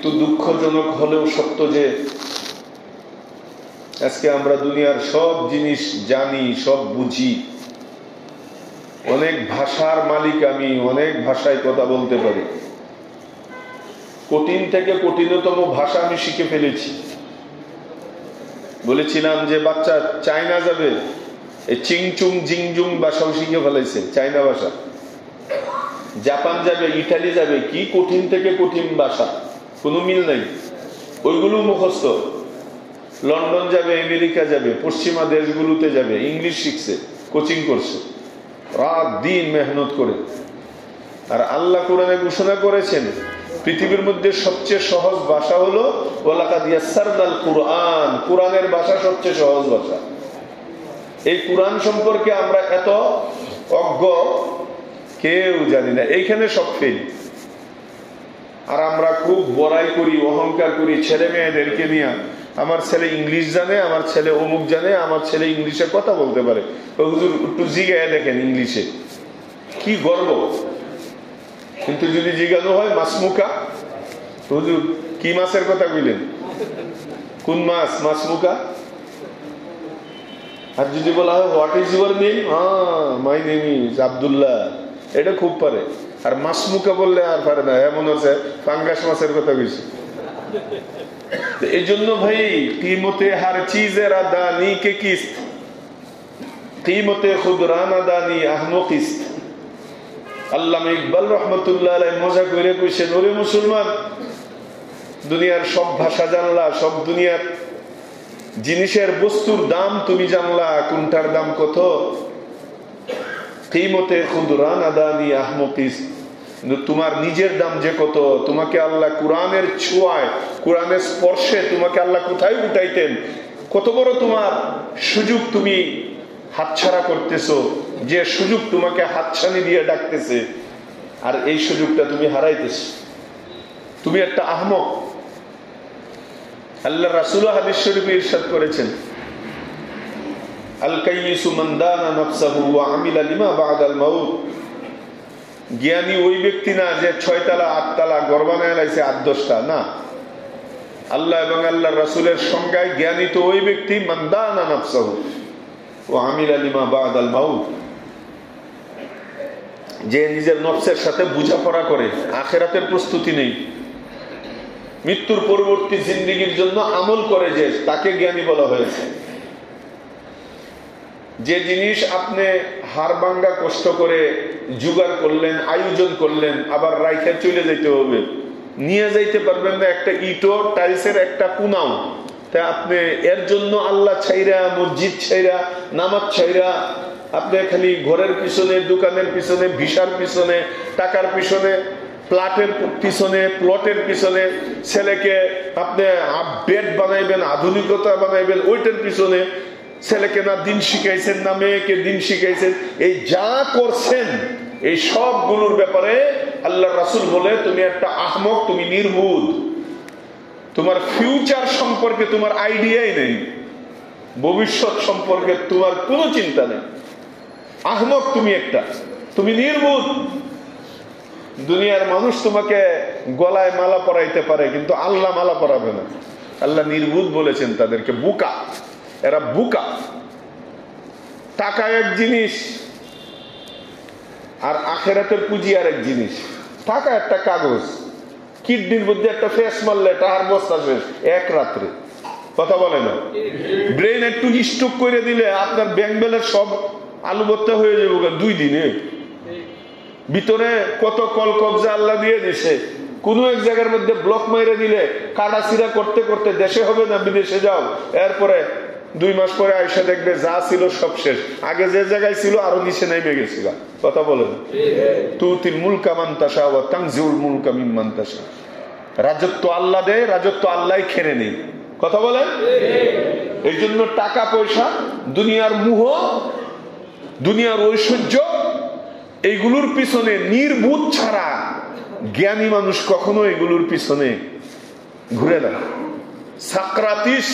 তো দুঃখজনক হলেও সত্য যে আজকে আমরা দুনিয়ার সব জিনিস জানি, সব বুঝি, অনেক ভাষার মালিক আমি, অনেক ভাষায় কথা বলতে পারি, কঠিন থেকে কঠিনতম ভাষা আমি শিখে ফেলেছি। বলেছিলাম যে বাচ্চা চায়না যাবে, এই চিংচুং জিংজুং ভাষাও শিখে ফেলেছে, চায়না ভাষা। জাপান যাবে, ইটালি যাবে, কি কঠিন থেকে কঠিন ভাষা, কোনো মিল নাই, ওইগুলো মুখস্থ। লন্ডন যাবে, আমেরিকা যাবে, পশ্চিমা দেশগুলোতে যাবে, ইংলিশ শিখছে, কোচিং করছে, রাত দিন মেহনত করে। আর আল্লাহ কোরআনে ঘোষণা করেছেন পৃথিবীর মধ্যে সবচেয়ে সহজ ভাষা হলো ওয়ালাকাদ ইয়াসসারনাল কুরআন, কোরআনের ভাষা সবচেয়ে সহজ ভাষা। এই কোরআন সম্পর্কে আমরা এত অজ্ঞ কেউ জানি না, এইখানে সব ফেল। আর আমরা খুব বড়াই করি, অহংকার করি ছেলে মেয়েদেরকে নিয়ে, আমার ছেলে ইংলিশ জানে, আমার ছেলে অমুক জানে, আমার ছেলে ইংলিশে কথা বলতে পারে, হুজুর একটু জিগায় দেখেন ইংলিশে, কি গর্ব। কিন্তু যদি জিজ্ঞাসা হয় মাসমুকা, হুজুর কি মাছের কথা কইলেন, কোন মাছ, মাসমুকা। আর যদি বলা হয় what is your name, my name is Abdullah, এটা খুব পারে। আর মাসমুকা বললে আর পারে না, এমন হচ্ছে পাঙ্গাস মাছের কথা কইছে। এই জন্য ভাই কিমতে হার চিজের আদানি কে কিস্ত, কিমতে খুদরান আদানি আহমো কিস্ত। আল্লামা ইকবাল রহমতুল্লাহ আলাইহি মজা করে কইছেন, ওরে মুসলমান, দুনিয়ার সব ভাষা জানলা, সব দুনিয়ার জিনিসের বস্তুর দাম তুমি জানলা, কোনটার দাম কত, কিমতে খুদরান আদানি আহমো কিস্ত। তোমার নিজের দাম যে কত, তোমাকে আল্লাহ কোরআনের ছোঁয়ায়, কোরআনের স্পর্শে তোমাকে আল্লাহ কোথায় উঠাইতেন, কত বড় তোমার সুযোগ তুমি হাতছাড়া করতেছো, যে সুযোগ তোমাকে হাতছানি দিয়ে ডাকতেছে, আর এই সুযোগটা তুমি হারাইতেছো, তুমি একটা আহমক। আল্লাহ রাসূল হাদিস শরীফে ইরশাদ করেছেন, আল কাইয়িসু মান দানা নাফসাহু ওয়া আমিলা লিমা বা'দাল মাউত। জ্ঞানী ওই ব্যক্তি না যে 6 তলা 8 তলা ঘর বানায় লাইছে 8-10টা, না। আল্লাহ এবং আল্লাহর রাসূলের সংজ্ঞায় জ্ঞানী তো ওই ব্যক্তি মান দানা নাফসাহু ওয়া আমিলা লিমা বা'দাল মাউত, যে নিজের নফসের সাথে বোঝাপড়া করে, আখিরাতের প্রস্তুতি নেই, মৃত্যুর পরবর্তী জিন্দেগীর জন্য আমল করে, যে তাকে জ্ঞানী বলা হয়েছে। যে জিনিস আপনি হাড়ভাঙ্গা কষ্ট করে জোগাড় করলেন, আয়োজন করলেন, আবার রাইখা চলে যাইতে হবে, নিয়ে যাইতে পারবেন না একটা ইটো, টাইলসের একটা কুনাও, তাই আপনি এর জন্য আল্লাহ ছাইরা, মসজিদ ছাইরা, নামাজ ছাইরা, আপনি খালি ঘরের পিছনে, দোকানের পিছনে, ভিসার পিছনে, টাকার পিছনে, প্লটের পিছনে, প্লটের পিছনে, ছেলেকে আপনি বেড বানাইবেন, আধুনিকতা বানাইবেন, ওইটার পিছনে, ছেলেকে না দিন শিখাইছেন, না মেয়েকে দিন শিখাইছেন, এই যা করছেন এই সবগুলোর ব্যাপারে আল্লাহ রাসূল বলে তুমি একটা আহমক, তুমি নির্বুধ, তোমার ফিউচার সম্পর্কে তোমার আইডিয়াই নেই, ভবিষ্যৎ সম্পর্কে তোমার কোনো চিন্তা নেই, আহমক তুমি একটা, তুমি নির্বুধ। দুনিয়ার মানুষ তোমাকে গলায় মালা পরাইতে পারে, কিন্তু আল্লাহ মালা পরাবে না। আল্লাহ নির্বুধ বলেছেন তাদেরকে, বুকা, এরা বুকা। টাকা এক জিনিস আর আখেরাতের পুঁজি আর এক জিনিস। টাকা একটা কাগজ, কিডনির মধ্যে একটা ফেস মারলে টাকার বস্তা শেষ এক রাত্রে, কথা বলে না। ব্রেন একটু স্ট্রোক করে দিলে আপনার ব্যাংক ব্যালেন্স সব আলু ভর্তা হয়ে যাবে 2 দিনে। ভিতরে কত কল কবজা আল্লাহ দিয়ে দিছে, কোন এক জায়গার মধ্যে ব্লক মাইরে দিলে কাটাছিড়া করতে করতে দেশে হবে না বিদেশে যাও, এরপরে 2 মাস পরে আয়সা দেখবে যা ছিল সব শেষ, আগে যে জায়গায় ছিল আরো নিচে নেমে গেছিল। কথা বলেন, তুতিল মুলকা মান তাশা ওয়া তানজিউল মুলকা মিম্মান তাশা। রাজত্ব আল্লাহ দেয়, রাজত্ব আল্লাহই খেড়ে নেই। কথা বলেন। এই জন্য টাকা পয়সা, দুনিয়ার মোহ, দুনিয়ার ঐশ্বর্য, এইগুলোর পিছনে নির্বুধ ছাড়া জ্ঞানী মানুষ কখনো এগুলোর পিছনে ঘুরে না। সাকরাতিস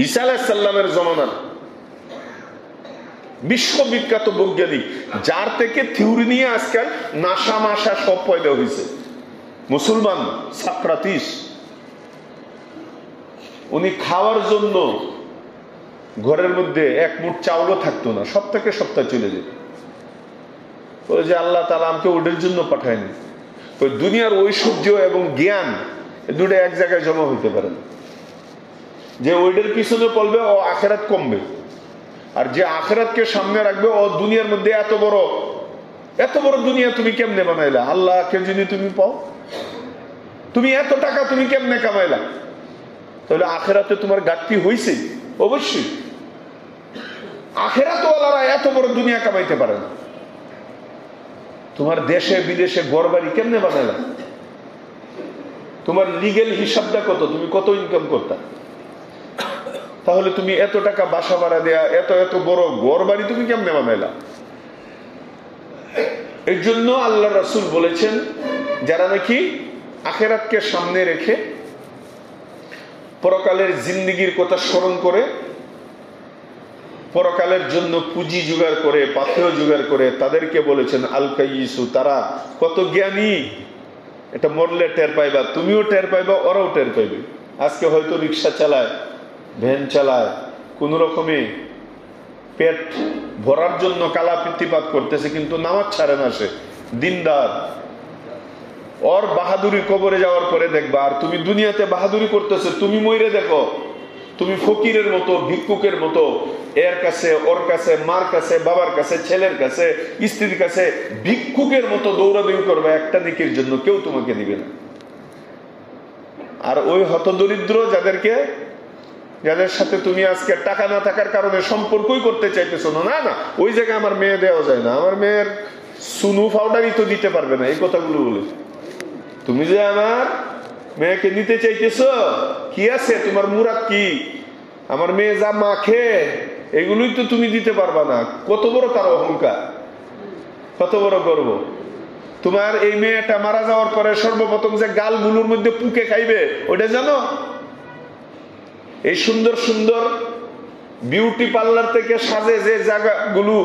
ঈসা আলাইহিস সালামের জমানার বিশ্ববিখ্যাত বৈজ্ঞানিক, যার থেকে থিওরি নিয়ে আজকাল নাসা মাসা সব পয়দা হয়েছে, মুসলমান সাক্রাতিস, উনি খাওয়ার জন্য ঘরের মধ্যে এক মুঠ চাউলও থাকতো না, সপ্তাহে সপ্তাহ চলে যেত। বলে যে আল্লাহ তাআলা আমাকে ওদের জন্য পাঠায়নি। ওই দুনিয়ার ঐশ্বর্য এবং জ্ঞান দুটো এক জায়গায় জমা হইতে পারে না। যে ওইটার পিছনে পড়বে ও আখেরাত কমবে, আর যে আখেরাতকে সামনে রাখবে ও দুনিয়ার মধ্যে এত বড় দুনিয়া তুমি কেমনে বানাইলা? আল্লাহকে যদি তুমি পাও, তুমি এত টাকা তুমি কেমনে কামাইলা? তাহলে আখেরাতে তোমার ঘাটতি হয়েছে। অবশ্যই আখেরাতওয়ালারা এত বড় দুনিয়া কামাইতে পারে না। তোমার দেশে বিদেশে ঘর বাড়ি কেমনে বানাইলা? তোমার লিগেল হিসাবটা কত? তুমি কত ইনকাম করতা? তাহলে তুমি এত টাকা বাসা ভাড়া দেয়া, এত বড় ঘর বাড়ি তুমি কেমনে বানাইলা? এর জন্য আল্লাহ রাসূল বলেছেন, যারা নাকি আখেরাতকে সামনে রেখে পরকালের জিন্দেগির কথা স্মরণ করে, পরকালের জন্য পুঁজি জোগাড় করে, পাথেয় জোগাড় করে, তাদেরকে বলেছেন আল কাইয়িসু, তারা কত জ্ঞানী। এটা মরলে টের পাইবা, তুমিও টের পাইবা, ওরাও টের পাইবে। আজকে হয়তো রিক্সা চালায়, ভ্যান চালায়, কোন রকমে পেট ভরার জন্য কালা পিতৃপাত করতেছে, কিন্তু নামাজ ছাড়ে না সে, দিনদার। ওর বাহাদুরি কবরে যাওয়ার পরে দেখবা। আর তুমি দুনিয়াতে বাহাদুরি করতেছে, তুমি মইরে দেখো, তুমি ফকিরের মতো, ভিক্ষুকের মতো এর কাছে, ওর কাছে, মার কাছে, বাবার কাছে, ছেলের কাছে, স্ত্রীর কাছে ভিক্ষুকের মতো দৌড়াদৌড়ি করবে, একটা নেকির জন্য কেউ তোমাকে দিবে না। আর ওই হতদরিদ্র যাদের সাথে তুমি আজকে টাকা না থাকার কারণে সম্পর্কই করতে চাইতেছো না, না ওই জায়গায় আমার মেয়ে দেওয়া যায় না, আমার মেয়ের সুনু পাউডারই তো দিতে পারবে না, এই কথাগুলো বলে তুমি যে আমার মেয়েকে নিতে চাইতেছ, কি আছে তোমার মুরাদ কি? আমার মেয়ে যা মাখে এগুলোই তো তুমি দিতে পারবা না। কত বড় তার অহংকার, কত বড় গর্ব। তোমার এই মেয়েটা মারা যাওয়ার পরে সর্বপ্রথম যে গালগুলোর মধ্যে পুকে খাইবে ওটা জানো? এই সুন্দর সুন্দর বিউটি পার্লার থেকে সাজে যে জায়গাগুলো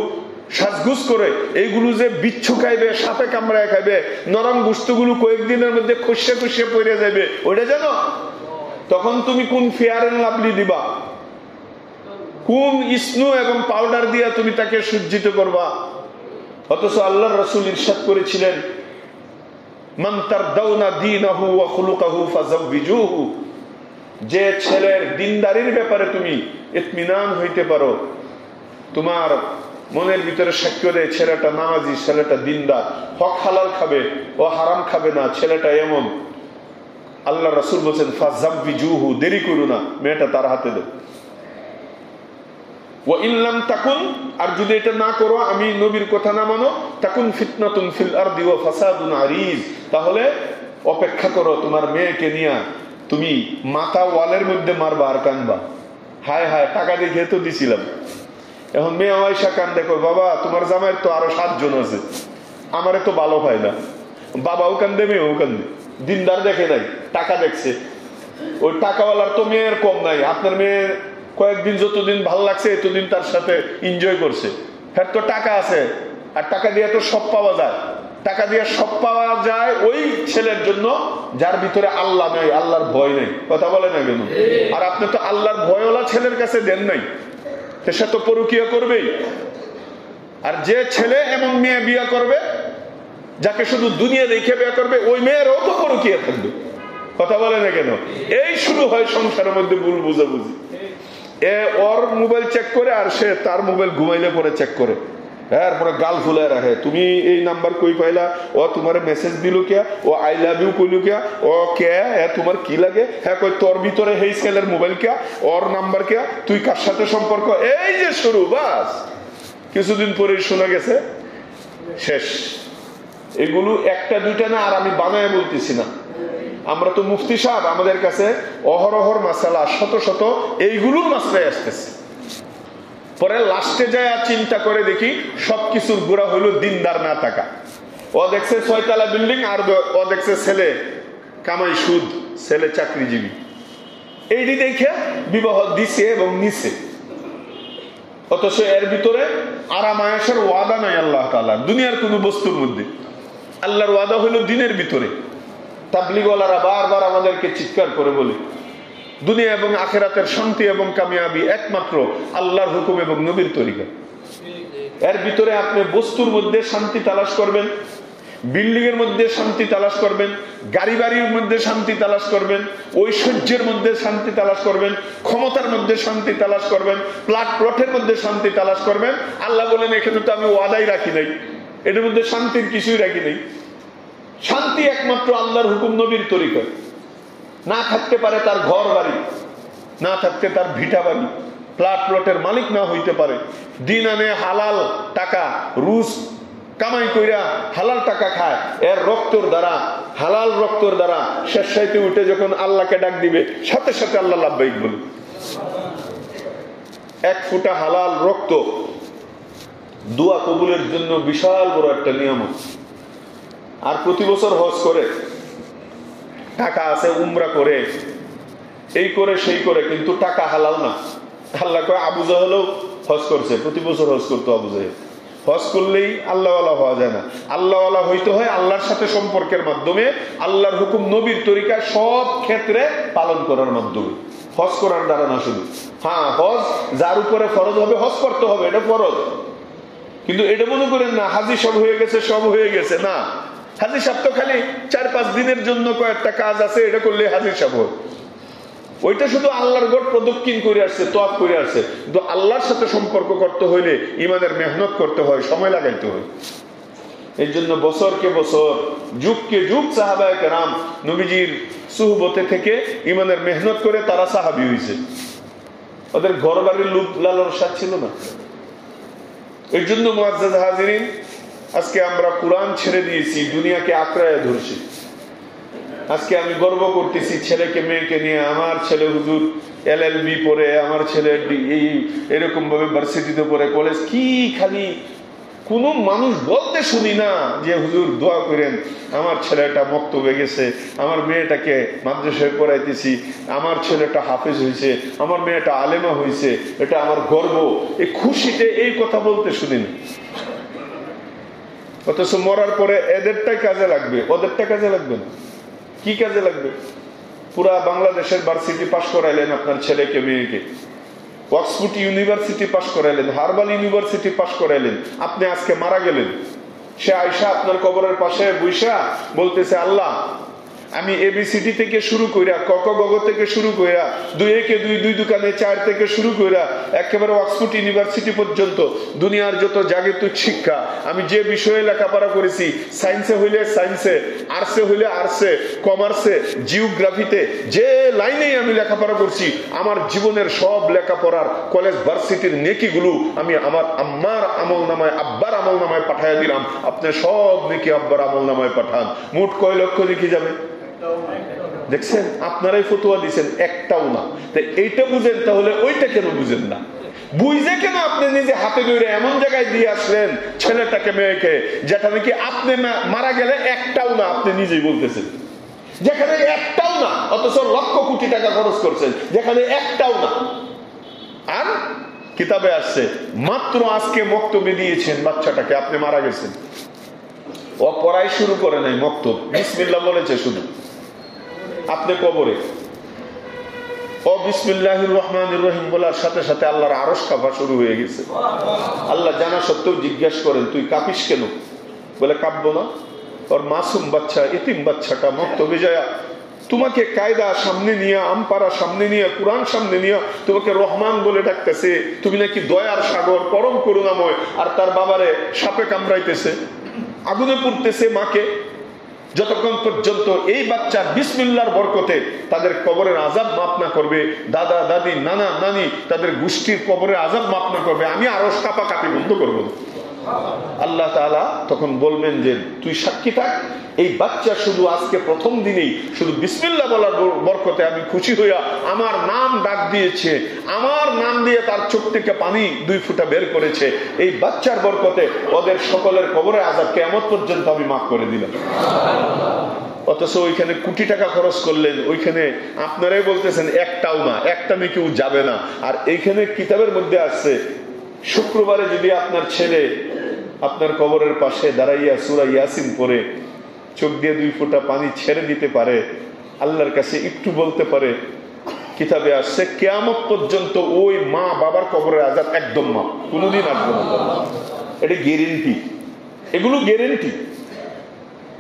সাজগুজ করে, এইগুলো যে বিচ্ছু খাইবে, সাপে কামড়ায় খাইবে, নরম গোস্তগুলো কয়েকদিনের মধ্যে খসে খসে পড়ে যাবে, ওইটা জানো? তখন তুমি কোন ফেয়ার এন্ড লাভলি দিবা, কোন স্নো এবং পাউডার দিয়া তুমি তাকে সজ্জিত করবা? অথচ আল্লাহর রাসূল ইরশাদ করেছিলেন, মান তারদাউনা দীনাহু ওয়া খুলুকাহু ফাযাওবিজুহু, যে ছেলের দিনদারির ব্যাপারে তুমি ইতমিনান হইতে পারো, তোমার মনের ভিতরে সাক্ষ্য দেয় ছেলেটা নামাজি, ছেলেটা দিনদার, হক হালাল খাবে, ও হারাম খাবে না, ছেলেটা এমন, আল্লাহ রাসূল বলেছেন ফাযাওবিজুহু, দেরি করো না, মেয়েটা তার হাতে দাও। ওয়া ইল্লাম তাকুন, আর যদি এটা না করো, আমি নবীর কথা না মানো, তাকুন ফিতনাতুন ফিল আরদি ওয়া ফাসাদুন আরিজ, তাহলে অপেক্ষা করো, তোমার মেয়েকে নিয়ে তুমি মাথা ওয়ালের মধ্যে মারবা আর কানবা, হায় হায় টাকা দেখে তো দিছিলাম। এখন মেয়ে আয়সা কান দেখো, বাবা তোমার জামাইয়ের তো আরো 7 জন আছে, আমারে তো ভালো হয় না। বাবাও কান্দে, মেয়েও কান্দে, দিনদার দেখে নাই, টাকা দেখছে। ওই টাকাওয়ালার তো মেয়ের কম নাই। আপনার মেয়ে কয়েকদিন যতদিন ভাল লাগছে এতদিন তার সাথে এনজয় করছে, হ্যাঁ তো টাকা আছে, আর টাকা দিয়ে তো সব পাওয়া যায়। টাকা দিয়ে সব পাওয়া যায় ওই ছেলের জন্য যার ভিতরে আল্লাহ নাই, আল্লাহর ভয় নেই। কথা বলে না কেন? আর আপনি তো আল্লাহর ভয়ওয়ালা ছেলের কাছে দেন নাই, সে তো পরকীয়া করবেই। আর যে ছেলে এমন মেয়ে বিয়ে করবে যাকে শুধু দুনিয়া দেখে বিয়ে করবে, ওই মেয়েরও তো পরকীয়া থাকবে। কথা বলে না কেন? এই শুরু হয় সংসারের মধ্যে ভুল বুঝাবুঝি। ওর মোবাইল চেক করে, আর সে তার মোবাইল ঘুমাইলে পরে চেক করে, এরপরে গাল ফুলে রাখে, তুমি এই নাম্বার কই পাইলা, ও তোমার মেসেজ দিল কে, ও আই লাভ ইউ কইল কে, ও কে, তোমার কি লাগে, হ্যাঁ কই তোর ভিতরে এই ছেলের মোবাইল কে, ওর নাম্বার কে, তুই কার সাথে সম্পর্ক, এই যে শুরু। বাস কিছুদিন পরে শোনা গেছে শেষ। এগুলো একটা দুইটা না, আর আমি বানায় বলতেছি না, আমরা তো মুফতি সাহেব, আমাদের কাছে অহরহর মাসালা, শত শত এইগুলোর মাসলায় আসতেছে। পরে লাস্টে যায় চিন্তা করে দেখি সবকিছুর গোড়া হইল দিনদার না থাকা। ও দেখছে 6 তলা বিল্ডিং, আর ও দেখছে ছেলে কামাই সুদ, ছেলে চাকরিজীবী। এইটি দেখে বিবাহ দিছে এবং নিছে, অথচ এর ভিতরে আরাম আয়েশের ওয়াদা নাই আল্লাহ তাআলার, দুনিয়ার কোন বস্তুর মধ্যে। আল্লাহর ওয়াদা হইল দিনের ভিতরে। তাবলীগওয়ালারা বারবার আমাদেরকে চিৎকার করে বলে, দুনিয়া এবং আখিরাতের শান্তি এবং কামিয়াবি একমাত্র আল্লাহর হুকুম এবং নবীর তরিকা। এর ভিতরে আপনি বস্তুর মধ্যে শান্তি তালাশ করবেন, বিল্ডিং এর মধ্যে শান্তি তালাশ করবেন, গাড়ি বাড়ির মধ্যে শান্তি তালাশ করবেন, ঐশ্বর্যের মধ্যে শান্তি তালাশ করবেন, ক্ষমতার মধ্যে শান্তি তালাশ করবেন, প্লটের মধ্যে শান্তি তালাশ করবেন। আল্লাহ বলেন এখানে তো আমি ওয়াদাই রাখি নাই, এটার মধ্যে শান্তির কিছুই রাখি নাই। শান্তি একমাত্র আল্লাহর হুকুম নবীর তরিকা। না থাকতে পারে তার ঘর বাড়ি, না থাকতে তার ভিটা বাড়ি, প্লটের মালিক না হইতে পারে, দিন আনে হালাল টাকা, রুজ কামাই কইরা হালাল টাকা খায়, এর রক্তর দ্বারা, হালাল রক্তর দ্বারা শেষ সাইতে উঠে যখন আল্লাহকে ডাক দিবে, সাথে সাথে আল্লাহ লাব্বাইক বলে। এক ফোঁটা হালাল রক্ত দোয়া কবুলের জন্য বিশাল বড় একটা নিয়ামত। আর প্রতি বছর হজ করে, টাকা আছে উমরা করে, এই করে সেই করে, কিন্তু টাকা হালাল না। আল্লাহ কয় আবু জাহেলও হজ করছে, প্রতি বছর হজ করতো আবু জাহেল। হজ করলেই আল্লাহওয়ালা হওয়া যায় না, আল্লাহওয়ালা হইতে হয় আল্লাহর সাথে সম্পর্কের মাধ্যমে, আল্লাহর হুকুম নবীর তরিকা সব ক্ষেত্রে পালন করার মাধ্যমে, হজ করার দ্বারা না শুধু। হ্যাঁ, হজ যার উপরে ফরজ হবে হজ করতে হবে, এটা ফরজ। কিন্তু এটা মনে করেন না হাজি সব হয়ে গেছে, সব হয়ে গেছে না। হাজি সাহেব তো খালি 4-5 দিনের জন্য কয়েকটা কাজ আছে, এটা করলে হাজি সাহেব হয়। ওইটা শুধু আল্লাহর গড় প্রদক্ষিণ করে আসছে, তোয়াফ করে আসছে। কিন্তু আল্লাহর সাথে সম্পর্ক করতে হইলে ইমানের মেহনত করতে হয়, সময় লাগাইতে হয়। এই জন্য বছরকে বছর, যুগকে যুগ সাহাবায়ে কেরাম নবীজির সুহবতে থেকে ইমানের মেহনত করে তারা সাহাবী হয়েছে। ওদের ঘর বাড়ির লোক লালসার ছিল না। এই জন্য মুআজ্জাজ হাজিরিন, আজকে আমরা কোরআন ছেড়ে দিয়েছি, দুনিয়াকে আঁকড়ায় ধরছি। আজকে আমি গর্ব করতেছি ছেলেকে মেয়েকে নিয়ে। আমার ছেলে হুজুর LLB পড়ে, আমার ছেলে এই এরকম ভাবে ভার্সিটিতে পড়ে, কলেজ কি, খালি কোন মানুষ বলতে শুনি না যে হুজুর দোয়া করেন আমার ছেলেটা মক্তবে গেছে, আমার মেয়েটাকে মাদ্রাসায় পড়াইতেছি, আমার ছেলেটা হাফেজ হয়েছে, আমার মেয়েটা আলেমা হয়েছে, এটা আমার গর্ব। এই খুশিতে এই কথা বলতে শুনি না। অথচ মরার পরে এদেরটাই কাজে লাগবে, ওদেরটা কাজে লাগবে না। কি কাজে লাগবে? পুরা বাংলাদেশের ভার্সিটি পাশ করাইলেন আপনার ছেলেকে মেয়েকে, অক্সফোর্ড ইউনিভার্সিটি পাশ করাইলেন, হার্বাল ইউনিভার্সিটি পাশ করাইলেন, আপনি আজকে মারা গেলেন। সে আয়সা আপনার কবরের পাশে বৈশা বলতেছে, আল্লাহ আমি ABCD থেকে শুরু কইরা, ক খ গ ঘ থেকে শুরু কইরা, 2 একে 2 2 দোকানে 4 থেকে শুরু কইরা একেবারে অক্সফোর্ড ইউনিভার্সিটি পর্যন্ত দুনিয়ার যত জাগতিক শিক্ষা, আমি যে বিষয়ে লেখাপড়া করেছি, সায়েন্সে হইলে সায়েন্সে, আর্টসে হইলে আর্টসে, কমার্সে, জিওগ্রাফিতে, যে লাইনেই আমি লেখাপড়া করছি, আমার জীবনের সব লেখাপড়ার কলেজ ভার্সিটির নেকিগুলো আমি আমার আম্মার আমল নামায়, আব্বার আমল নামায় পাঠাইয়া দিলাম। আপনি সব নেকি আব্বার আমল নামায় পাঠান। মোট কয় লক্ষ নেকি যাবে? দেখছেন, আপনারাই ফতোয়া দিচ্ছেন, একটাও না। এইটা বুঝেন, তাহলে ওইটা কেন বুঝেন না? বুঝে কেন আপনি নিজে হাতে ধরে এমন জায়গায় দিয়ে আসলেন ছেলেটাকে মেয়েকে, যেটা নাকি আপনি মারা গেলে একটাও না, আপনি নিজেই বলতেছেন, যেখানে একটাও না, অথচ লক্ষ কোটি টাকা খরচ করছেন, যেখানে একটাও না। আর কিতাবে আসছে মাত্র আজকে মক্তবে দিয়েছেন বাচ্চাটাকে, আপনি মারা গেছেন। ও পড়াই শুরু করে নাই, মক্তব বিসমিল্লাহ বলেছে শুধু, আপনি কবরে ও বিসমিল্লাহির রহমানির রহিম বলার সাথে সাথে আল্লাহর আরশ কাঁপা শুরু হয়ে গেছে। আল্লাহ জানা সত্ত্বেও জিজ্ঞাসা করেন, তুই কাঁপিস কেন? বলে কাঁপবো না। ওর মাসুম বাচ্চা, এতিম বাচ্চাটা মক্তবে যায় তোমাকে কায়দা সামনে নিয়ে, আমপারা সামনে নিয়ে, কোরআন সামনে নিয়ে তোমাকে রহমান বলে ডাকতেছে, তুমি নাকি দয়ার সাগর, পরম করুণাময়। আর তার বাবারে সাপে কামড়াইতেছে, আগুনে পুড়তেছে মাকে। যতক্ষণ পর্যন্ত এই বাচ্চার বিসমিল্লাহর বরকতে তাদের কবরের আযাব মাফ না করবে, দাদা দাদি নানা নানি তাদের গোষ্ঠীর কবরের আযাব মাফ না করবে, আমি আরশ কাঁপাকাঁপি বন্ধ করবো না। আল্লাহ তাআলা তখন বলবেন যে তুই সাক্ষী থাক, এই বাচ্চা শুধু আজকে প্রথম দিনেই শুধু বিসমিল্লাহ বলার বরকতে আমি খুশি হইয়া আমার নাম ডাক দিয়েছে, আমার নাম দিয়ে তার চোখ থেকে পানি 2 ফোঁটা বের করেছে। এই বাচ্চার বরকতে ওদের সকলের কবরে আযাব কিয়ামত পর্যন্ত আমি মাফ করে দিলাম। অথচ ওইখানে কোটি টাকা খরচ করলেন, ওইখানে আপনারাই বলতেছেন একটাও না, একটা নিয়ে কেউ যাবে না। আর এইখানে কিতাবের মধ্যে আসছে শুক্রবারে যদি আপনার ছেলে আপনার কবরের পাশে দাঁড়াইয়া সূরা ইয়াসিন পড়ে, চোখ দিয়ে 2 ফোঁটা পানি ছেড়ে দিতে পারে, আল্লাহর কাছে একটু বলতে পারে, কিতাবে আসছে কিয়ামত পর্যন্ত ওই মা বাবার কবরের আযাব একদম মাপ, কোনোদিন আসবে না। এটা গ্যারেন্টি, এগুলো গ্যারেন্টি।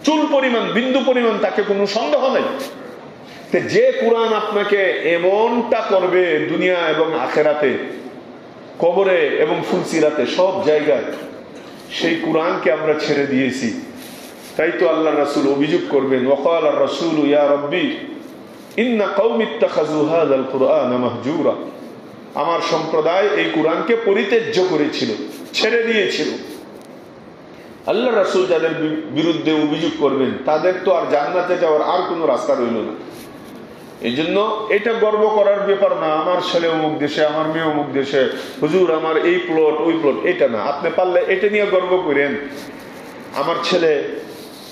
চুল পরিমাণ, বিন্দু পরিমাণ তাকে কোনো সন্দেহ নাই। যে কোরআন আপনাকে এমনটা করবে দুনিয়া এবং আখেরাতে, কবরে এবং ফুলসিরাতে, সব জায়গায়, সেই কোরআনকে আমরা ছেড়ে দিয়েছি। তাই তো আল্লাহ রাসূল অভিযোগ করবেন, ওয়াকাল আর রাসূল ইয়া রাব্বি ইন্না কওমি ইত্তাখাযু হাযাল কুরআনা মাহজুরা। আমার সম্প্রদায় এই কোরআনকে পরিত্যাজ্য করেছিল, ছেড়ে দিয়েছিল। আল্লাহ রাসূল যাদের বিরুদ্ধে অভিযোগ করবেন তাদের তো আর জান্নাতে যাওয়ার আর কোনো রাস্তা রইল না। এই জন্য এটা গর্ব করার ব্যাপার না, আমার ছেলে অমুক দেশে, আমার মেয়ে অমুক দেশে, হুজুর আমার এই প্লট ওই প্লট, এটা না। আপনি পারলে এটা নিয়ে গর্ব করেন, আমার ছেলে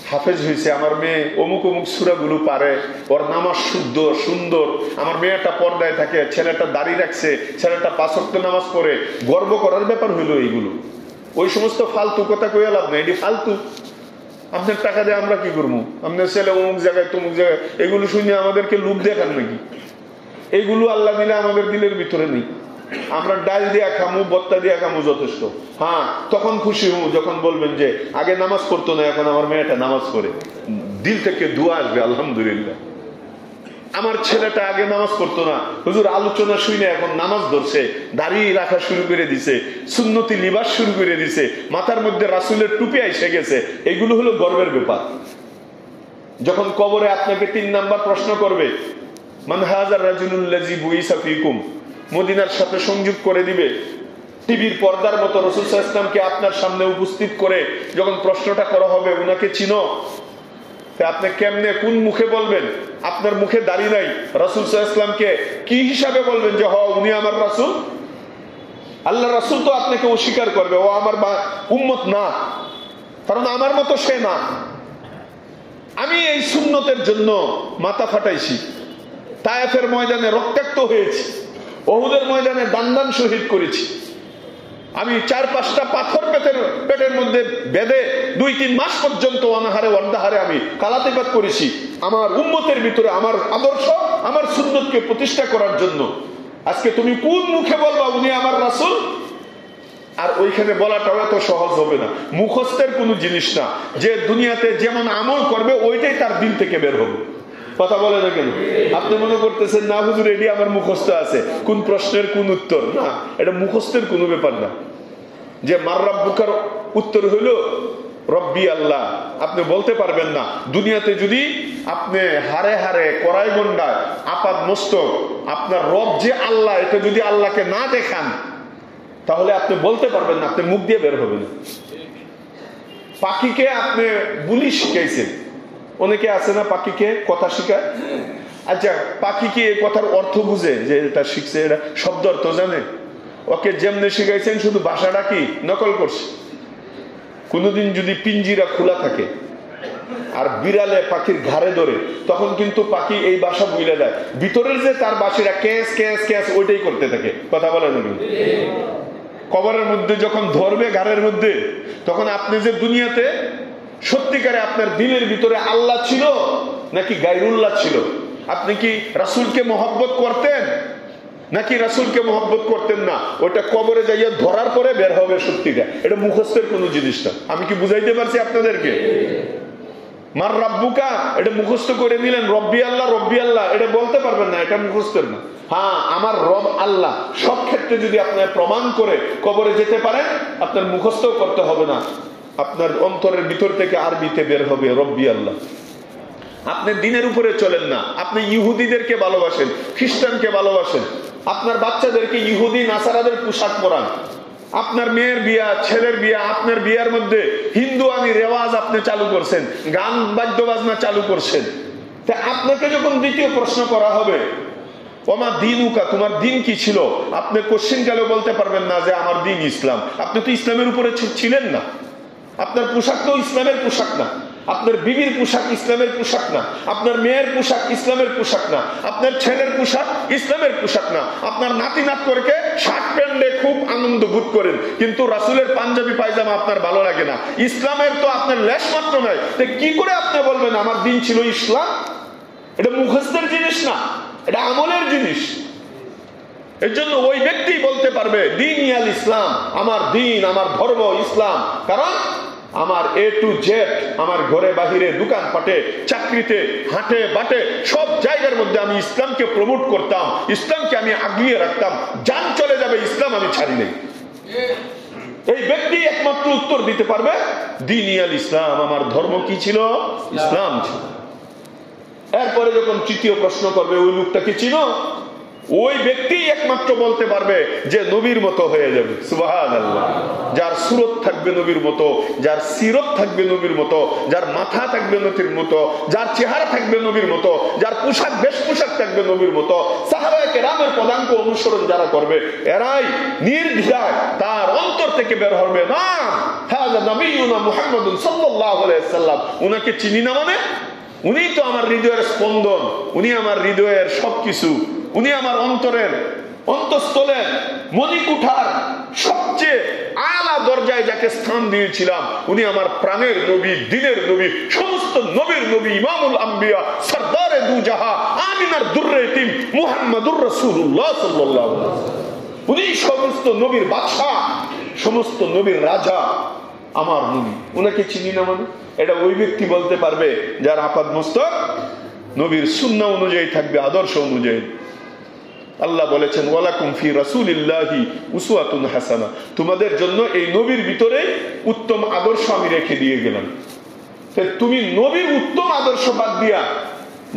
হাফেজ হয়েছে, আমার মেয়ে অমুক অমুক সূরাগুলো পারে, ওর নামাজ শুদ্ধ সুন্দর, আমার মেয়েটা পর্দায় থাকে, ছেলেটা দাড়ি রাখছে, ছেলেটা 5 ওয়াক্ত নামাজ পড়ে। গর্ব করার ব্যাপার হইলো এইগুলো। ওই সমস্ত ফালতু কথা কইয়া লাভ নাই, এটি ফালতু। আপনার টাকা দিয়ে আমরা কি করবো? আপনার ছেলে অমুক জায়গায় তমুক জায়গায়, এগুলো শুনে আমাদেরকে লোভ দেখান নাকি? এইগুলো আল্লাহ দিলে আমাদের দিলের ভিতরে নেই। আমরা ডাল দিয়া খামু, বত্তা দিয়া খামু, যথেষ্ট। হ্যাঁ, তখন খুশি হবো যখন বলবেন যে আগে নামাজ পড়তো না, এখন আমার মেয়েটা নামাজ পড়ে। দিল থেকে দোয়া আসবে, আলহামদুলিল্লাহ। আমার ছেলেটা আগে নামাজ পড়তো না, হুজুর আলোচনা শুনে এখন নামাজ ধরছে, দাড়ি রাখা শুরু করে দিছে, সুন্নতি লিবাস শুরু করে দিছে, মাথার মধ্যে রাসূলের টুপি এসে গেছে। এগুলো হলো গর্বের ব্যাপার। যখন কবরে আপনাকে 3 নাম্বার প্রশ্ন করবে, মান হাযার রাজুলুল্লাযী বুইসা ফীকুম, মদিনার সাথে সংযোগ করে দিবে, টিভির পর্দার মতো রাসূল সাল্লাল্লাহু আলাইহি ওয়াসাল্লামকে আপনার সামনে উপস্থিত করে যখন প্রশ্নটা করা হবে, উনাকে চিনো? আপনি কেমনে, কোন মুখে বলবেন? আপনার মুখে দাড়ি নাই, রাসূল সাল্লাল্লাহু আলাইহি ওয়াসাল্লামকে কি হিসাবে বলবেন যে উনি আমার রাসূল? আল্লাহ রাসূল তো আপনাকে অস্বীকার করবে, ও আমার উম্মত না, কারণ আমার মতো সে না। আমি এই সুন্নতের জন্য মাথা ফাটাইছি, তায়েফের ময়দানে রক্তাক্ত হয়েছি, উহুদের ময়দানে দান শহীদ করেছি। আমি 4-5টা পাথর পেটের মধ্যে বেঁধে 2-3 মাস পর্যন্ত অনাহারে অর্ধাহারে আমি কালাতিপাত করেছি আমার উম্মতের ভিতরে আমার আদর্শ, আমার সুন্নতকে প্রতিষ্ঠা করার জন্য। আজকে তুমি কোন মুখে বলবা উনি আমার রাসূল? আর ওইখানে বলাটাও এত সহজ হবে না, মুখস্থের কোনো জিনিস না। যে দুনিয়াতে যেমন আমল করবে ওইটাই তার দিল থেকে বের হবে। কথা বলে না কেন? আপনি মনে করতেছেন না হুজুর এটি আমার মুখস্থ আছে, কোন প্রশ্নের কোন উত্তর? না, এটা মুখস্থের কোনো ব্যাপার না। যে মার রাব্বুকার উত্তর হইল রব্বি আল্লাহ, আপনি বলতে পারবেন না। দুনিয়াতে যদি আপনি হারে হারে কড়াই গন্ডায় আপাদ মস্তক আপনার রব যে আল্লাহ, এটা যদি আল্লাহকে না দেখান তাহলে আপনি বলতে পারবেন না, আপনি মুখ দিয়ে বের হবে না। পাখিকে আপনি বুলি শিখাইছেন, অনেকে আছে না পাখিকে কথা শিখায়। আচ্ছা, পাখি কি এই কথার অর্থ বুঝে যে এটা শিখছে, এটা শব্দ অর্থ জানে? ওকে যেমনে শিখাইছেন শুধু ভাষাটা কি নকল করছে। কোনোদিন যদি পিঞ্জিরা খোলা থাকে আর বিড়ালে পাখির ঘাড়ে ধরে, তখন কিন্তু পাখি এই বাসা বুঝলে দেয়, ভিতরের যে তার বাসিরা ক্যাস ক্যাস ক্যাস ওইটাই করতে থাকে। কথা বলেন না? কবরের মধ্যে যখন ধরবে ঘাড়ের মধ্যে, তখন আপনি যে দুনিয়াতে সত্যিকারে আপনার দিলের ভিতরে আল্লাহ ছিল নাকি গায়রুল্লাহ ছিল? আপনি কি রাসূলকে মহব্বত করতেন নাকি রাসূলকে মহব্বত করতেন না? ওটা কবরে যাইয়া ধরার পরে বের হবে সত্যিটা। এটা মুখস্থের কোনো জিনিস না। আমি কি বুঝাইতে পারছি আপনাদেরকে? মার রাব্বুকা এটা মুখস্থ করে নিলেন, রব্বি আল্লাহ রব্বি আল্লাহ, এটা বলতে পারবেন না, এটা মুখস্থের না। হ্যাঁ, আমার রব আল্লাহ সব ক্ষেত্রে যদি আপনার প্রমাণ করে কবরে যেতে পারেন, আপনার মুখস্থ করতে হবে না, আপনার অন্তরের ভিতর থেকে আরবিতে বের হবে রব্বি আল্লাহ। আপনি দিনের উপরে চলেন না, আপনি ইহুদিদেরকে ভালোবাসেন, খ্রিস্টানকে ভালোবাসেন, আপনার বাচ্চাদেরকে ইহুদি নাসারাদের পোশাক পরান, আপনার মেয়ের বিয়া ছেলের বিয়া, আপনার বিয়ার মধ্যে হিন্দু আমি রেওয়াজ আপনি চালু করছেন, গান বাদ্য বাজনা চালু করছেন। তা আপনাকে যখন দ্বিতীয় প্রশ্ন করা হবে ওমা দিনুকা, তোমার দিন কি ছিল, আপনি কোশ্চিন কালেও বলতে পারবেন না যে আমার দিন ইসলাম। আপনি তো ইসলামের উপরে ছিলেন না, আপনার পোশাক তো ইসলামের পোশাক না, আপনার বিবির পোশাক ইসলামের পোশাক না, আপনার মেয়ের পোশাক ইসলামের পোশাক না, আপনার ছেলের পোশাক ইসলামের পোশাক না, আপনার নাতি নাতকরকে শার্ট প্যান্টে খুব আনন্দ বোধ করেন, কিন্তু রাসূলের পাঞ্জাবি পায়জামা আপনার ভালো লাগে না, ইসলামের তো আপনার লেশ মাত্র নাই, তো কি করে আপনি বলবেন আমার দিন ছিল ইসলাম? এটা মুখস্থের জিনিস না, এটা আমলের জিনিস। এর জন্য ওই ব্যক্তি বলতে পারবে দিন ইয়াল ইসলাম, আমার দিন, আমার ধর্ম ইসলাম, কারণ আমার A to Z, আমার ঘরে বাহিরে, দোকানপাটে, চাকরিতে, হাটে বাটে, সব জায়গার মধ্যে আমি ইসলামকে প্রমোট করতাম, ইসলামকে আমি আগিয়ে রাখতাম। জান চলে যাবে, ইসলাম আমি ছাড়ি নাই। এই ব্যক্তি একমাত্র উত্তর দিতে পারবে দিন ইয়াল ইসলাম, আমার ধর্ম কি ছিল? ইসলাম ছিল। এরপরে যখন তৃতীয় প্রশ্ন করবে ওই লোকটাকে চিনো, ওই ব্যক্তি একমাত্র বলতে পারবে যে নবীর মতো হয়ে যাবে। সুবহানাল্লাহ। যার সুরত থাকবে নবীর মতো, যার সিরত থাকবে নবীর মতো, যার মাথা থাকবে নবীর মতো, যার চেহারা থাকবে নবীর মতো, যার পোশাক বেশভূষাক থাকবে নবীর মতো, সাহাবায়ে কেরামের পদাঙ্ক অনুসরণ যারা করবে, এরাই নির্দ্বিধায় তার অন্তর থেকে বের হবে না হাযা নবিয়ুনা মুহাম্মাদুন সাল্লাল্লাহু আলাইহি ওয়াসাল্লাম। উনাকে চিনি না মানে উনি তো আমার হৃদয়ের স্পন্দন, উনি আমার হৃদয়ের সবকিছু, উনি আমার অন্তরের অন্তঃস্থলের মণিকুঠার সবচেয়ে আলা দরজায় যাকে স্থান দিয়েছিলাম, উনি আমার প্রাণের নবী, দিনের নবী, সমস্ত নবীর নবী, ইমামুল আম্বিয়া, সরদারে দু জাহা, আমিনার দুররে ইতিম, মুহাম্মাদুর রাসূলুল্লাহ সাল্লাল্লাহু আলাইহি ওয়াসাল্লাম। উনি সমস্ত নবীর বাদশা, সমস্ত নবীর রাজা, আমার নবী। উনাকে চিনি না মানে এটা ওই ব্যক্তি বলতে পারবে যার আপাদ মস্তক নবীর সুন্নাহ অনুযায়ী থাকবে, আদর্শ অনুযায়ী। আল্লাহ বলেছেন ওয়ালাকুম ফি রাসূলিল্লাহি উসওয়াতুন হাসানাহ, তোমাদের জন্য এই নবীর ভিতরে উত্তম আদর্শ আমি রেখে দিয়ে গেলাম। তুমি নবীর উত্তম আদর্শ বাদ দিয়া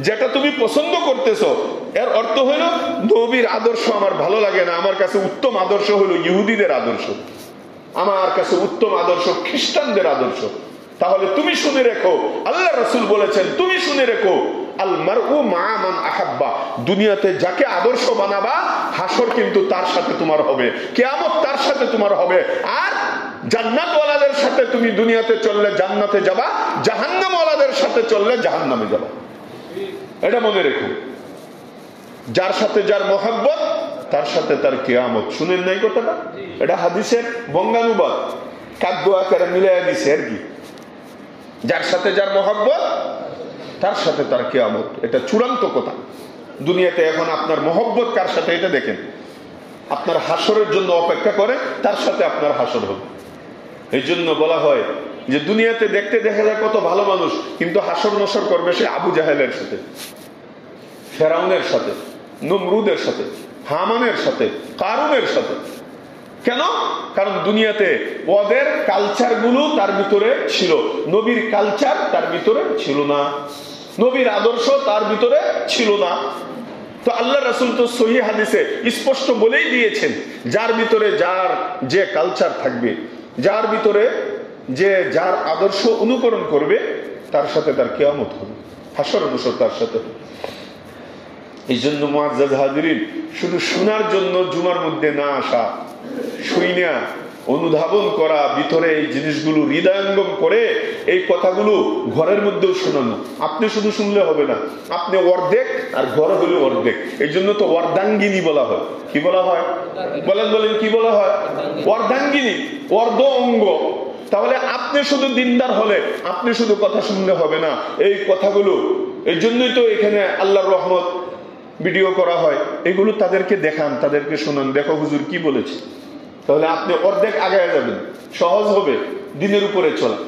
যেটা তুমি পছন্দ করতেছো, এর অর্থ হলো নবীর আদর্শ আমার ভালো লাগে না, আমার কাছে উত্তম আদর্শ হলো ইহুদিদের আদর্শ, আমার কাছে উত্তম আদর্শ খ্রিস্টানদের আদর্শ। তাহলে তুমি শুনে রেখো, আল্লাহ রাসূল বলেছেন তুমি শুনে রেখো, আল মারউ মা মান আহাব্বা, দুনিয়াতে যাকে আদর্শ বানাবা হাসর কিন্তু তার সাথে তোমার হবে, কিয়ামত তার সাথে তোমার হবে। আর জান্নাতওয়ালাদের সাথে তুমি দুনিয়াতে চললে জান্নাতে যাবা, জাহান্নামওয়ালাদের সাথে চললে জাহান্নামে যাবা। এটা মনে রেখো, যার সাথে যার মহব্বত তার সাথে তার কিয়ামত। শুনেন নাই কথাটা? এটা হাদিসের বঙ্গানুবাদ, কাব্য আকারে মিলাইয়া দিছে আর কি। যার সাথে যার মহব্বত তার সাথে তার কিয়ামত, এটা চূড়ান্ত কথা। দুনিয়াতে এখন আপনার মহব্বত কার সাথে এটা দেখেন, আপনার হাসরের জন্য অপেক্ষা করে, তার সাথে আপনার হাসর হবে। এই জন্য বলা হয় যে দুনিয়াতে দেখতে দেখা যায় কত ভালো মানুষ, কিন্তু হাসর নসর করবে সে আবু জাহেলের সাথে, ফেরাউনের সাথে, নমরুদের সাথে, হামানের সাথে, কারুনের সাথে। কেন? কারণ দুনিয়াতে ওদের কালচার গুলো তার ভিতরে ছিল, নবীর কালচার তার ভিতরে ছিল না, নবীর আদর্শ তার ভিতরে ছিল না। তো আল্লাহ রাসূল তো সহিহ হাদিসে স্পষ্ট বলেই দিয়েছেন, যার ভিতরে যার যে কালচার থাকবে, যার ভিতরে যে যার আদর্শ অনুকরণ করবে, তার সাথে তার কিয়ামত হবে, হাসর নসর তার সাথে। এই জন্য মুআজ্জাজ হাজিরিন, শুধু শোনার জন্য জুমার মধ্যে না আসা, শুইনা অনুধাবন করা, ভিতরে এই জিনিসগুলো হৃদয়ঙ্গম করে এই কথাগুলো ঘরের মধ্যেও শোনানো। আপনি শুধু শুনলে হবে না, আপনি অর্ধেক আর ঘর হলে অর্ধেক। এই জন্য তো অর্ধাঙ্গিনী বলা হয়। কি বলা হয়? বলেন বলেন, কি বলা হয়? অর্ধাঙ্গিনী, অর্ধ অঙ্গ। তাহলে আপনি শুধু দিনদার হলে আপনি শুধু কথা শুনলে হবে না, এই কথাগুলো, এই জন্যই তো এখানে আল্লাহর রহমত ভিডিও করা হয়, এগুলো তাদেরকে দেখান, তাদেরকে শোনান, দেখো হুজুর কি বলেছে। তাহলে আপনি অর্ধেক আগায় যাবেন, সহজ হবে দিনের উপরে চলা।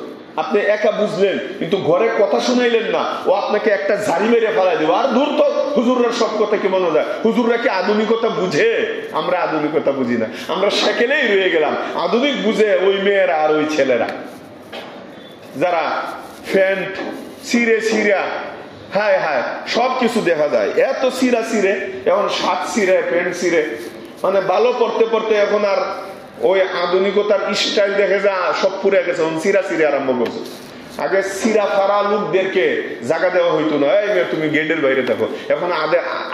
আপনি একা বুঝলেন কিন্তু ঘরে কথা শুনাইলেন না, ও আপনাকে একটা ঝাড়ি মেরে ফেলাই দেবো। আর দূর তো, হুজুররা সব কথা কি মনে যায়? হুজুররা কি আধুনিকতা বুঝে? আমরা আধুনিকতা বুঝি না, আমরা সেকেলেই রয়ে গেলাম। আধুনিক বুঝে ওই মেয়েরা আর ওই ছেলেরা, যারা প্যান্ট ছিঁড়ে ছিঁড়া, হায় হায় সব কিছু দেখা যায়, এত সিরা সিরে, এখন শার্ট সিরে, প্যান্ট সিরে, মানে ভালো পড়তে পড়তে এখন আর ওই আধুনিকতার স্টাইল দেখে যা সব পুরে গেছে, সিরা সিরে আরম্ভ করছে। আগে সিরা ফারা লোকদেরকে জায়গা দেওয়া হইতো না, এই তুমি গেটের বাইরে থাকো। এখন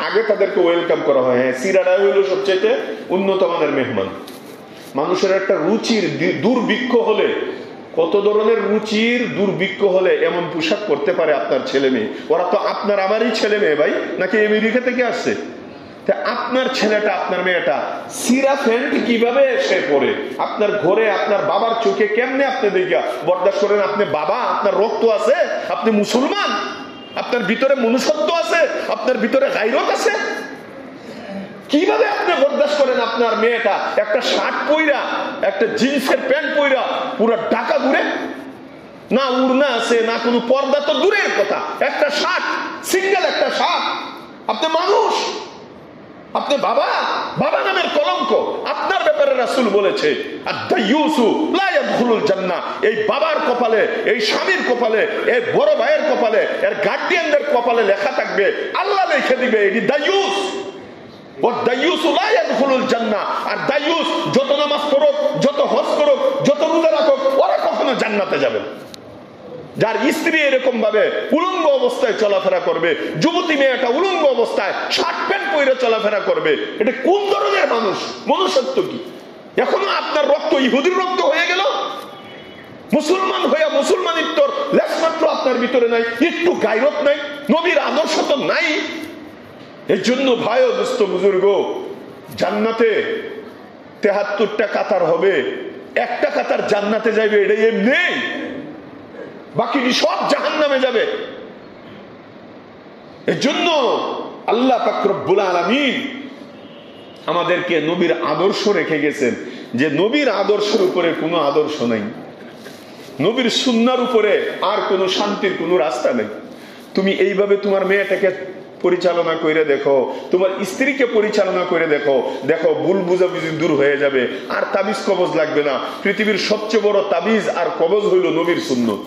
আগে তাদেরকে ওয়েলকাম করা হয়। হ্যাঁ, সিরাটাই হইলো সবচেয়ে উন্নত মানের মেহমান। মানুষের একটা রুচির দুর্ভিক্ষ হলে, কত ধরনের রুচির দুর্ভিক্ষ হলে এমন পোশাক পরতে পারে আপনার ছেলে মেয়ে। ওরা তো আপনার আমারই ছেলে মেয়ে ভাই, নাকি আমেরিকা থেকে আসছে? আপনার ছেলেটা, আপনার মেয়েটা সিরা প্যান্ট কিভাবে এসে পড়ে আপনার ঘরে, আপনার বাবার চোখে কেমনে আপনি দেখা বরদাস্ত করেন? আপনি বাবা, আপনার রক্ত আছে, আপনি মুসলমান, আপনার ভিতরে মনুষ্যত্ব আছে, আপনার ভিতরে গায়রত আছে, কিভাবে আপনি বরদাস্ত করেন আপনার মেয়েটা একটা শার্ট পইরা, একটা জিন্সের প্যান্ট পইরা পুরো ঢাকা ঘুরে, না উড়না আছে, না কোনো পর্দা তো দূরের কথা, একটা শার্ট, সিঙ্গেল একটা শার্ট। আপনি মানুষ, আপনি বাবা, বাবা নামের কলঙ্ক। আপনার ব্যাপারে রাসূল বলেছে আদ-দায়্যুসু লা ইয়াদখুলুল জান্নাহ। এই বাবার কপালে, এই স্বামীর কপালে, এই বড় ভাইয়ের কপালে, এর গার্ডিয়ানদের কপালে লেখা থাকবে, আল্লাহ লিখে দিবে এটি দায়্যুস। ওয়াদ-দায়্যুসু লা ইয়াদখুলুল জান্নাহ। আর দায়্যুস যত নামাজ পড়ুক, যত হজ করুক, যত রোজা রাখুক, ওরা কখনো জান্নাতে যাবে না। যার স্ত্রী এরকম ভাবে উলঙ্গ অবস্থায় চলাফেরা করবে, যুবতী মেয়েটা উলঙ্গ অবস্থায় শার্ট প্যান্ট পরে চলাফেরা করবে, এটা কোন ধরনের মানুষ? মনুষ্যত্ব কি? এখনো আপনার রক্ত ইহুদির রক্ত হয়ে গেল? মুসলমান হইয়া মুসলমানিত্বর লেশমাত্র আপনার ভিতরে নাই, একটু গায়রত নাই, নবীর আদর্শ তো নাই। এর জন্য ভাই ও দোস্ত বুজুর্গ, জান্নাতে ৭৩টা কাতার হবে, একটা কাতার জান্নাতে যাবে, এটা এমনি, বাকি সব জাহান্নামে যাবে। এর জন্য আল্লাহ পাক রব্বুল আলামিন আমাদেরকে নবীর আদর্শ রেখে গেছেন, যে নবীর আদর্শের উপরে কোনো আদর্শ নাই, নবীর সুন্নাহর উপরে আর কোনো শান্তির কোনো রাস্তা নেই। তুমি এইভাবে তোমার মেয়েটাকে পরিচালনা করে দেখো, তোমার স্ত্রীকে পরিচালনা করে দেখো, দেখো ভুল বুঝাবুঝি দূর হয়ে যাবে, আর তাবিজ কবজ লাগবে না। পৃথিবীর সবচেয়ে বড় তাবিজ আর কবজ হইল নবীর সুন্নত।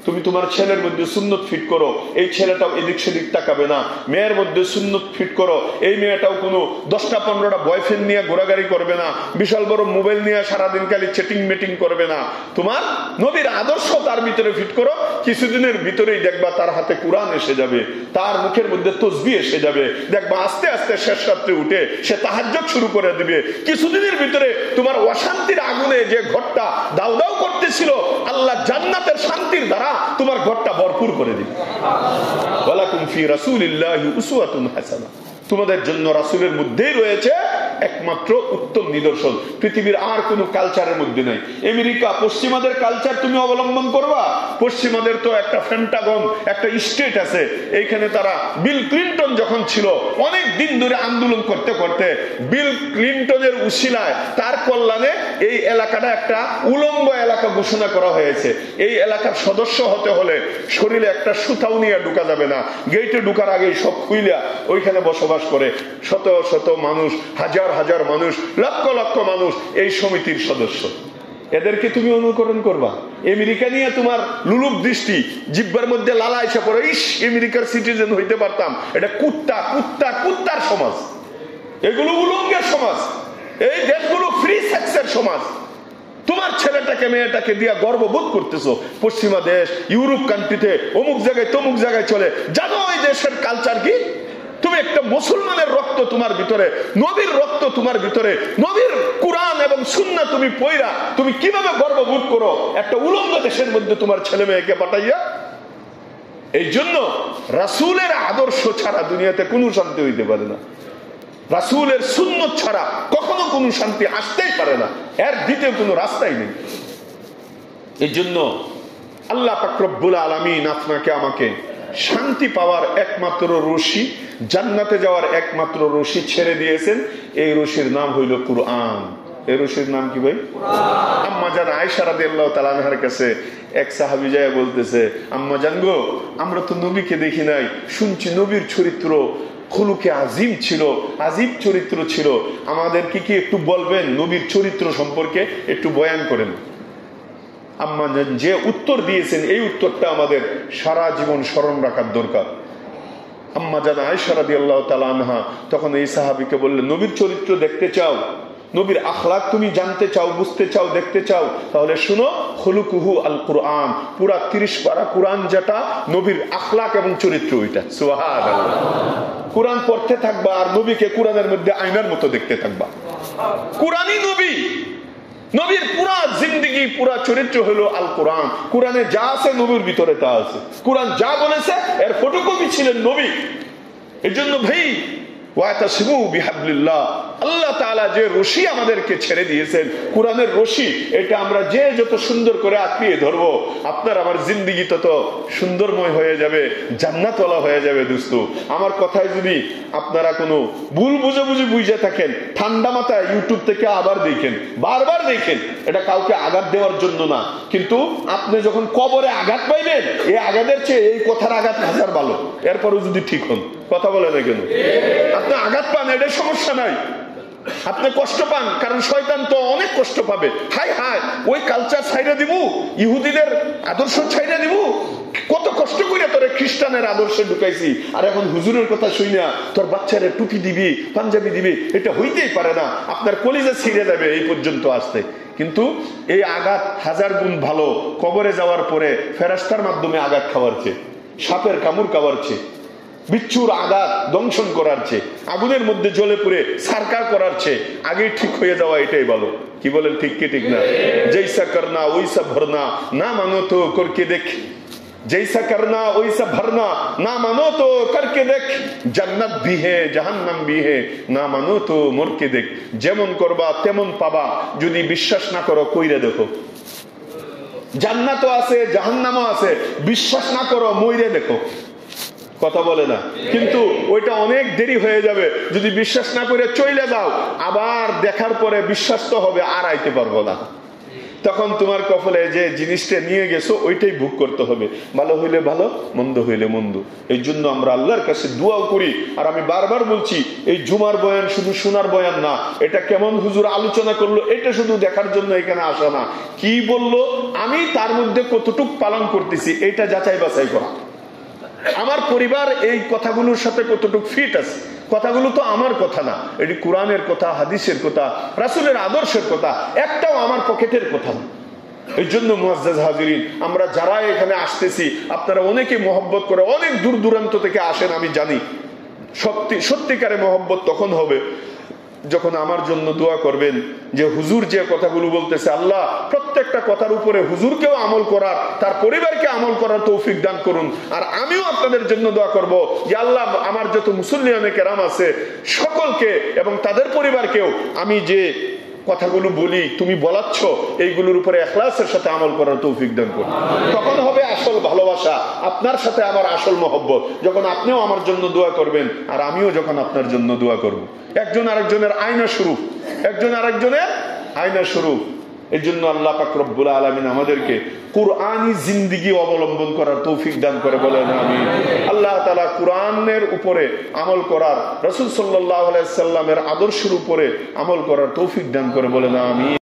তুমি তোমার ছেলের মধ্যে সুন্নত ফিট করো, এই ছেলেটাও এদিক সেদিক তাকাবে না। মেয়ের মধ্যে সুন্নত ফিট করো, এই মেয়েটাও কোনো 10টা 15টা বয়ফ্রেন্ড নিয়ে ঘোরাঘুরি করবে না, বিশাল বড় মোবাইল নিয়ে সারাদিন খালি চেটিং মেটিং করবে না। তোমার নবীর আদর্শ তার ভিতরে ফিট করো, কিছুদিনের ভিতরেই দেখবা তার হাতে কুরআন এসে যাবে, তার মুখের মধ্যে তসবিহ এসে যাবে, দেখবা আস্তে আস্তে শেষ রাত্রে উঠে সে তাহাজ্জুদ শুরু করে দিবে। কিছুদিনের ভিতরে তোমার অশান্তির আগুনে যে ঘরটা দাউ দাউ করতেছিল, আল্লাহ জান্নাতের শান্তির দ্বারা তোমার ঘরটা ভরপুর করে দিবে। ওয়ালাকুম ফি রাসূলিল্লাহি উসওয়াতুন হাসানাহ। তোমাদের জন্য রাসূলের মধ্যেই রয়েছে একমাত্র উত্তম নিদর্শন, পৃথিবীর আর কোন কালচারের মধ্যে নাই। আমেরিকা পশ্চিমাদের কালচার তুমি অবলম্বন করবা, পশ্চিমাদের তো একটা পেন্টাগন, একটা স্টেট আছে, এইখানে তারা বিল ক্লিন্টন যখন ছিল অনেক দিন ধরে আন্দোলন করতে করতে বিল ক্লিন্টনের উসিলায় তার কল্যাণে এই এলাকাটা একটা উলঙ্গ এলাকা ঘোষণা করা হয়েছে। এই এলাকার সদস্য হতে হলে শরীরে একটা সুতাও নিয়ে ঢুকা যাবে না, গেটে ঢুকার আগেই সব খুইলা ওইখানে বসবাস করে শত শত মানুষ, হাজার হাজার মানুষ, লক্ষ লক্ষ মানুষ এই সমিতির সদস্য। এদেরকে তুমি অনুকরণ করবা? আমেরিকা নিয়ে তোমার লুলুপ দৃষ্টি, জিব্বার মধ্যে লালা এসে পড়ে, ইস আমেরিকার সিটিজেন হইতে পারতাম। এটা কুত্তা কুত্তা কুত্তার সমাজ, এগুলো উলঙ্গের সমাজ, এই দেশগুলো ফ্রি সেক্সের সমাজ। তোমার ছেলেটাকে মেয়েটাকে দিয়া গর্ববোধ করতেছো পশ্চিমা দেশ, ইউরোপ কান্ট্রিতে অমুক জায়গায় তমুক জায়গায় চলে। জানো ওই দেশের কালচার কি? তুমি একটা মুসলমানের রক্ত তোমার ভিতরে, নবীর রক্ত তোমার ভিতরে, নবীর কুরআন এবং সুন্নাহ তুমি পয়রা তুমি কিভাবে গর্ববোধ করো একটা উলঙ্গ দেশের মধ্যে তোমার ছেলে মেয়েকে পাঠাইয়া? এই জন্য রাসূলের আদর্শ ছাড়া দুনিয়াতে কোনো শান্তি হইতে পারে না, রাসূলের সুন্নাত ছাড়া কখনো কোনো শান্তি আসতেই পারে না, এর দ্বিতীয় কোনো রাস্তাই নেই। এই জন্য আল্লাহ পাক রব্বুল আলামিন আপনাকে আমাকে শান্তি পাওয়ার একমাত্র রশি, জান্নাতে যাওয়ার একমাত্র রশি ছেড়ে দিয়েছেন। এই রশির নাম হইল কুরআন। এই রশির নাম কি ভাই? আম্মা জান আয়েশা রাদিয়াল্লাহু তাআলা আনহার কাছে এক সাহাবী যায় বলতেছে, আম্মা জান গো, আমরা তো নবীকে দেখি নাই, শুনছি নবীর চরিত্র খুলুকে আজিম ছিল, আজিব চরিত্র ছিল, আমাদেরকে কি একটু বলবেন নবীর চরিত্র সম্পর্কে, একটু বয়ান করেন। আম্মা যে উত্তর দিয়েছেন এই উত্তরটা আমাদের সারা জীবন স্মরণ রাখার দরকার। আম্মা জান আয়েশা রাদিয়াল্লাহু তাআলা আনহা তখন এই সাহাবীকে বললেন, নবীর চরিত্র দেখতে চাও, নবীর আখলাক তুমি জানতে চাও, বুঝতে চাও, দেখতে চাও, তাহলে শুনো খুলুকুহু আল কুরআন, পুরা 30 পারা কুরআন যেটা নবীর আখলাক এবং চরিত্র, ওইটা। সুবহানাল্লাহ। কুরআন পড়তে থাকবা আর নবীকে কুরআনের মধ্যে আয়নার মতো দেখতে থাকবা। কুরআনই নবী, নবীর পুরা জিন্দেগি পুরা চরিত্র হলো আল কোরআন। কোরআনে যা আছে নবীর ভিতরে তা আছে, কোরআন যা বলেছে এর ফটোকপি ছিলেন নবী। এই জন্য ভাই ওয়াতাসিমু বিহাবলিল্লাহ, আল্লাহ তাআলা যে রশি আমাদেরকে ছেড়ে দিয়েছেন, কোরআনের রশি, এটা আমরা যে যত সুন্দর করে আঁকড়িয়ে ধরবো, আপনার আমার জিন্দেগি তত সুন্দরময় হয়ে যাবে, জান্নাতওয়ালা হয়ে যাবে। দোস্ত, আমার কথায় যদি আপনারা কোনো ভুল বুঝাবুঝি বুঝে থাকেন, ঠান্ডা মাথায় ইউটিউব থেকে আবার দেখেন, বারবার দেখেন। এটা কাউকে আঘাত দেওয়ার জন্য না, কিন্তু আপনি যখন কবরে আঘাত পাইবেন, এই আঘাতের চেয়ে এই কথার আঘাত হাজার ভালো। এরপরও যদি ঠিক হন, কথা বলে না কেন? আপনি আঘাত পান, এটা সমস্যা নাই, আপনি কষ্ট পান, কারণ শয়তান তো অনেক কষ্ট পাবে। হাই হাই, ওই কালচার ছাইড়া দিব, ইহুদিদের আদর্শ ছাইড়া দিব, কত কষ্ট করে তোরে খ্রিস্টানের আদর্শে ঢুকাইছি, আর এখন হুজুরের কথা শুই না তোর বাচ্চারে টুপি দিবি, পাঞ্জাবি দিবি, এটা হইতেই পারে না। আপনার কলিজা ছিঁড়ে যাবে এই পর্যন্ত আসতে। কিন্তু এই আঘাত হাজার গুণ ভালো কবরে যাওয়ার পরে ফেরেশতার মাধ্যমে আঘাত খাওয়ার চেয়ে, সাপের কামড় খাওয়ার চেয়ে, বিচ্ছুর আঘাত দংশন করার চেয়ে, আগুনের মধ্যে জ্বলে পুড়ে সারকার করার চেয়ে আগেই ঠিক হয়ে যাওয়া এটাই ভালো। কি বলেন, ঠিক কি ঠিক না? জৈসা করনা ওইসা ভরনা, না মানো তো করকে দেখ, जैसा करना वैसा भरना, ना मानो तो करके देख, जन्नत भी है जहन्नम भी है, ना मानो तो मर के देख। যেমন করবা তেমন পাবা, যদি বিশ্বাস না করো কইরে দেখো। জান্নাতও আছে জাহান্নামও আছে, বিশ্বাস না করো মইরে দেখো। কথা বলে না? কিন্তু ওইটা অনেক দেরি হয়ে যাবে যদি বিশ্বাস না করে চলে যাও, আবার দেখার পরে বিশ্বাস তো হবে, আর আইতে পারবো না। তখন তোমার কপালে যে জিনিসটা নিয়ে গেছো ওইটাই ভোগ করতে হবে। ভালো হইলে ভালো, মন্দ হইলে মন্দ। এই জন্য আমরা আল্লাহর কাছে দোয়া করি। আর আমি বারবার বলছি, এই জুমার বয়ান শুধু শোনার বয়ান না, এটা কেমন হুজুর আলোচনা করলো এটা শুধু দেখার জন্য এখানে আসা না, কি বললো আমি তার মধ্যে কতটুক পালন করতেছি এটা যাচাই বাছাই করা। আমার পরিবার এই কথাগুলোর সাথে কতটুক ফিট আছে। কথাগুলো তো আমার কথা না, এটি কোরআনের কথা, হাদিসের কথা, রাসূলের আদর্শের কথা, একটাও আমার পকেটের কথা না। এই জন্য মুআজ্জাজ হাজিরিন, আমরা যারা এখানে আসতেছি, আপনারা অনেকে মহব্বত করে, অনেক দূর দূরান্ত থেকে আসেন আমি জানি। সত্যিকারে মহব্বত তখন হবে যখন আমার জন্য দোয়া করবেন যে হুজুর যে কথাগুলো বলতেছে, আল্লাহ প্রত্যেকটা কথার উপরে হুজুরকেও আমল করার, তার পরিবারকে আমল করার তৌফিক দান করুন। আর আমিও আপনাদের জন্য দোয়া করব যে আল্লাহ আমার যত মুসল্লিয়ানে কেরাম আছে সকলকে এবং তাদের পরিবারকেও আমি যে কথাগুলো বলি, তুমি বলাচ্ছ, এইগুলোর উপরে ইখলাসের সাথে আমল করার তৌফিক দান করুন। তখন হবে আসল ভালোবাসা, আপনার সাথে আমার আসল মহব্বত, যখন আপনিও আমার জন্য দোয়া করবেন আর আমিও যখন আপনার জন্য দোয়া করব। একজন আরেকজনের আয়না স্বরূপ, একজন আরেকজনের আয়না স্বরূপ। এই জন্য আল্লাহ পাক রব্বুল আলামিন আমাদেরকে কুরআনি জিন্দেগি অবলম্বন করার তৌফিক দান করে বলেন আমিন। আল্লাহ তাআলা কুরআনের উপরে আমল করার, রাসূল সাল্লাল্লাহু আলাইহি সাল্লামের আদর্শের উপরে আমল করার তৌফিক দান করে বলেন আমিন।